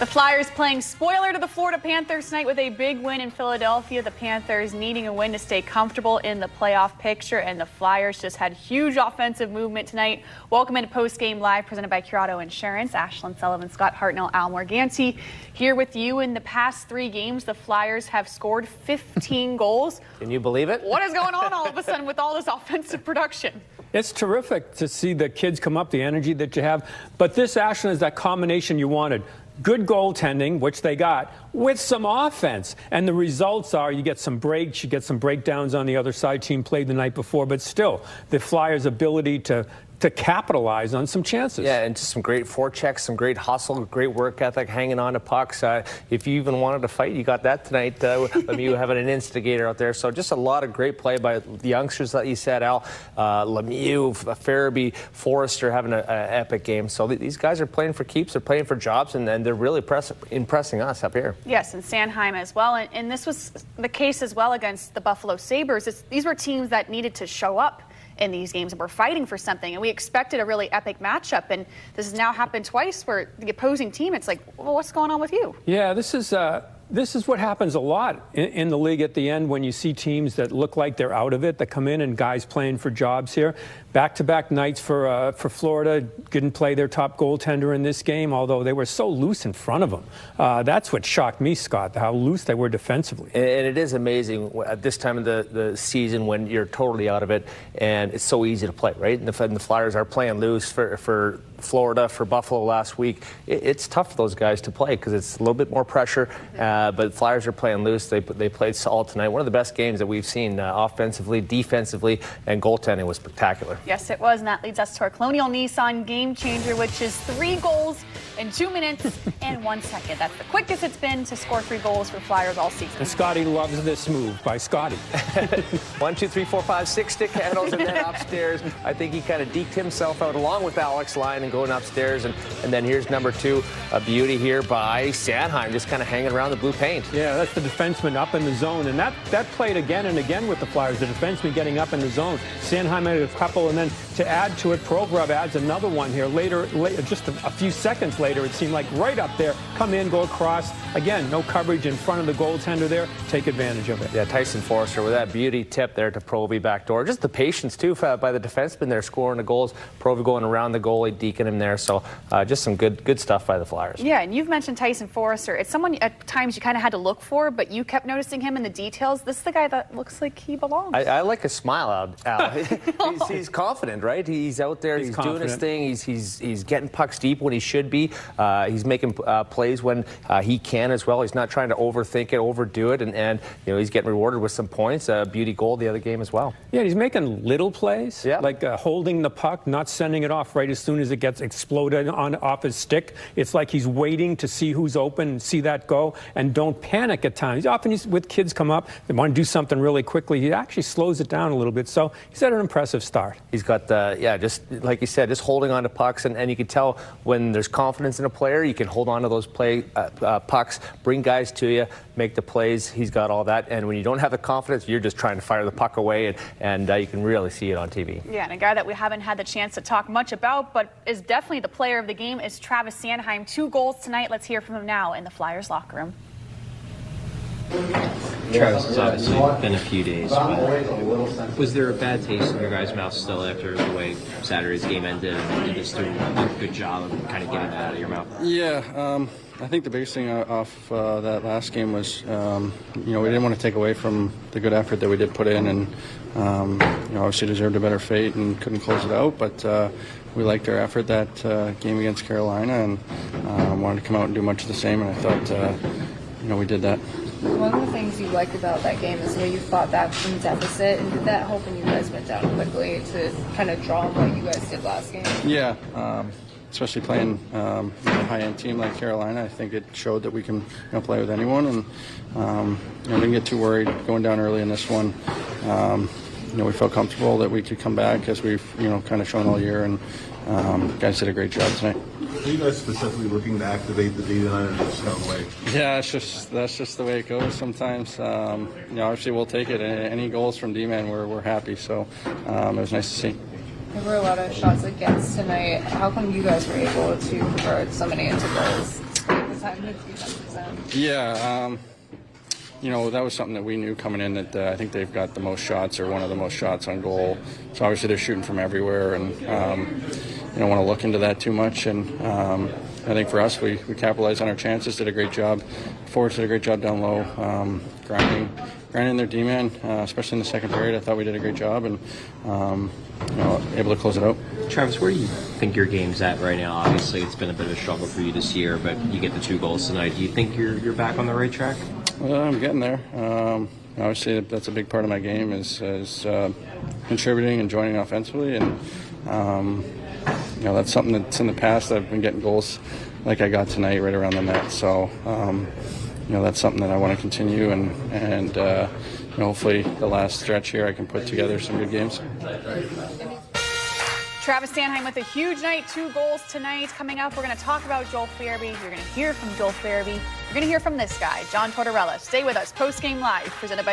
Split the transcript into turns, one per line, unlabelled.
The Flyers playing spoiler to the Florida Panthers tonight with a big win in Philadelphia. The Panthers needing a win to stay comfortable in the playoff picture, and the Flyers just had huge offensive movement tonight. Welcome into Postgame Live, presented by Curado Insurance. Ashlyn Sullivan, Scott Hartnell, Al Morganti here with you. In the past 3 games, the Flyers have scored 15 goals.
Can you believe it?
What is going on all of a sudden with all this offensive production?
It's terrific to see the kids come up, the energy that you have. But this, Ashlyn, is that combination you wanted. Good goaltending, which they got, with some offense. And the results are you get some breaks, you get some breakdowns on the other side. Team played the night before, but still, the Flyers' ability to capitalize on some chances.
Yeah, and just some great forechecks, some great hustle, great work ethic, hanging on to pucks. If you even wanted to fight, you got that tonight. Lemieux having an instigator out there. So just a lot of great play by the youngsters that you said, Al. Lemieux, Farabee, Forrester having an epic game. So these guys are playing for keeps, they're playing for jobs, and they're really impressing us up here.
Yes, and Sanheim as well. And this was the case as well against the Buffalo Sabres. These were teams that needed to show up in these games and we're fighting for something, and we expected a really epic matchup, and this has now happened twice where the opposing team, it's like, well, what's going on with you?
Yeah, this is what happens a lot in the league at the end when you see teams that look like they're out of it, that come in and guys playing for jobs here. Back-to-back nights for Florida. Didn't play their top goaltender in this game, although they were so loose in front of them. That's what shocked me, Scott, how loose they were defensively.
And it is amazing at this time of the season when you're totally out of it, and it's so easy to play, right? And the Flyers are playing loose for Florida, for Buffalo last week. It's tough for those guys to play because it's a little bit more pressure, but the Flyers are playing loose. They played solid tonight. One of the best games that we've seen offensively, defensively, and goaltending was spectacular.
Yes, it was, and that leads us to our Colonial Nissan Game Changer, which is 3 goals in 2 minutes and 1 second. That's the quickest it's been to score 3 goals for Flyers all season.
And Scotty loves this move by Scotty.
1, 2, 3, 4, 5, 6 stick handles, and then upstairs. I think he kind of deked himself out along with Alex Lyon and going upstairs. And then here's number 2, a beauty here by Sanheim, just kind of hanging around the blue paint.
Yeah, that's the defenseman up in the zone. And that played again and again with the Flyers, the defenseman getting up in the zone. Sanheim had a couple, and then to add to it, Provorov adds another one here. Later, just a few seconds later, it seemed like right up there, come in, go across. Again, no coverage in front of the goaltender there. Take advantage of it.
Yeah, Tyson Forrester with that beauty tip there to Provi backdoor. Just the patience, too, by the defenseman there, scoring the goals. Provi going around the goalie, deking him there. So just some good stuff by the Flyers.
Yeah, and you've mentioned Tyson Forrester. It's someone at times you kind of had to look for, but you kept noticing him in the details. This is the guy that looks like he belongs.
I like his smile, Al. He's confident, right? He's out there. He's doing his thing. He's getting pucks deep when he should be. He's making plays when he can as well. He's not trying to overthink it, overdo it, and he's getting rewarded with some points. Beauty goal the other game as well.
Yeah, he's making little plays, like holding the puck, not sending it off right as soon as it gets exploded off his stick. It's like he's waiting to see who's open and see that go, and don't panic at times. Often with kids come up, they want to do something really quickly. He actually slows it down a little bit, so he's had an impressive start.
He's got just like you said, just holding on to pucks, and you can tell when there's confidence in a player, you can hold on to those pucks, bring guys to you, make the plays. He's got all that, and when you don't have the confidence, you're just trying to fire the puck away, and you can really see it on TV.
Yeah, and a guy that we haven't had the chance to talk much about, but is definitely the player of the game, is Travis Sanheim. 2 goals tonight. Let's hear from him now in the Flyers locker room.
Travis, it's obviously been a few days, but was there a bad taste in your guys' mouth still after the way Saturday's game ended? You just do a good job of kind of getting that out of your mouth.
Yeah, I think the biggest thing off that last game was, we didn't want to take away from the good effort that we did put in, and obviously deserved a better fate and couldn't close it out, but we liked our effort that game against Carolina, and wanted to come out and do much of the same, and I thought, we did that.
One of the things you liked about that game is the way you fought back from deficit, and did that help when you guys went down quickly to kind of draw on what you guys did last game?
Yeah, especially playing a high-end team like Carolina. I think it showed that we can play with anyone, and didn't get too worried going down early in this one. We felt comfortable that we could come back as we've kind of shown all year, and guys did a great job tonight.
Are you guys specifically looking to activate the D9 in some way?
Yeah, that's just the way it goes sometimes. Obviously we'll take it. Any goals from D-man, we're happy. So it was nice to see.
There were a lot of shots against tonight. How come you guys were able to convert so many into goals? on the defensive end?
Yeah, you know, that was something that we knew coming in, that I think they've got the most shots, or one of the most shots on goal. So obviously they're shooting from everywhere, and you don't want to look into that too much. And I think for us, we capitalized on our chances, did a great job. Forwards did a great job down low, grinding their D-man, especially in the second period. I thought we did a great job, and you know, able to close it out.
Travis, where do you think your game's at right now? Obviously, it's been a bit of a struggle for you this year, but you get the 2 goals tonight. Do you think you're back on the right track?
Well, I'm getting there. Obviously, that's a big part of my game is contributing and joining offensively, and you know, that's something that's in the past. I've been getting goals like I got tonight, right around the net. So you know, that's something that I want to continue, and you know, hopefully the last stretch here I can put together some good games.
Travis Sanheim with a huge night, 2 goals tonight. Coming up, we're going to talk about Joel Farabee. You're going to hear from Joel Farabee. You're going to hear from this guy, John Tortorella. Stay with us. Postgame Live, presented by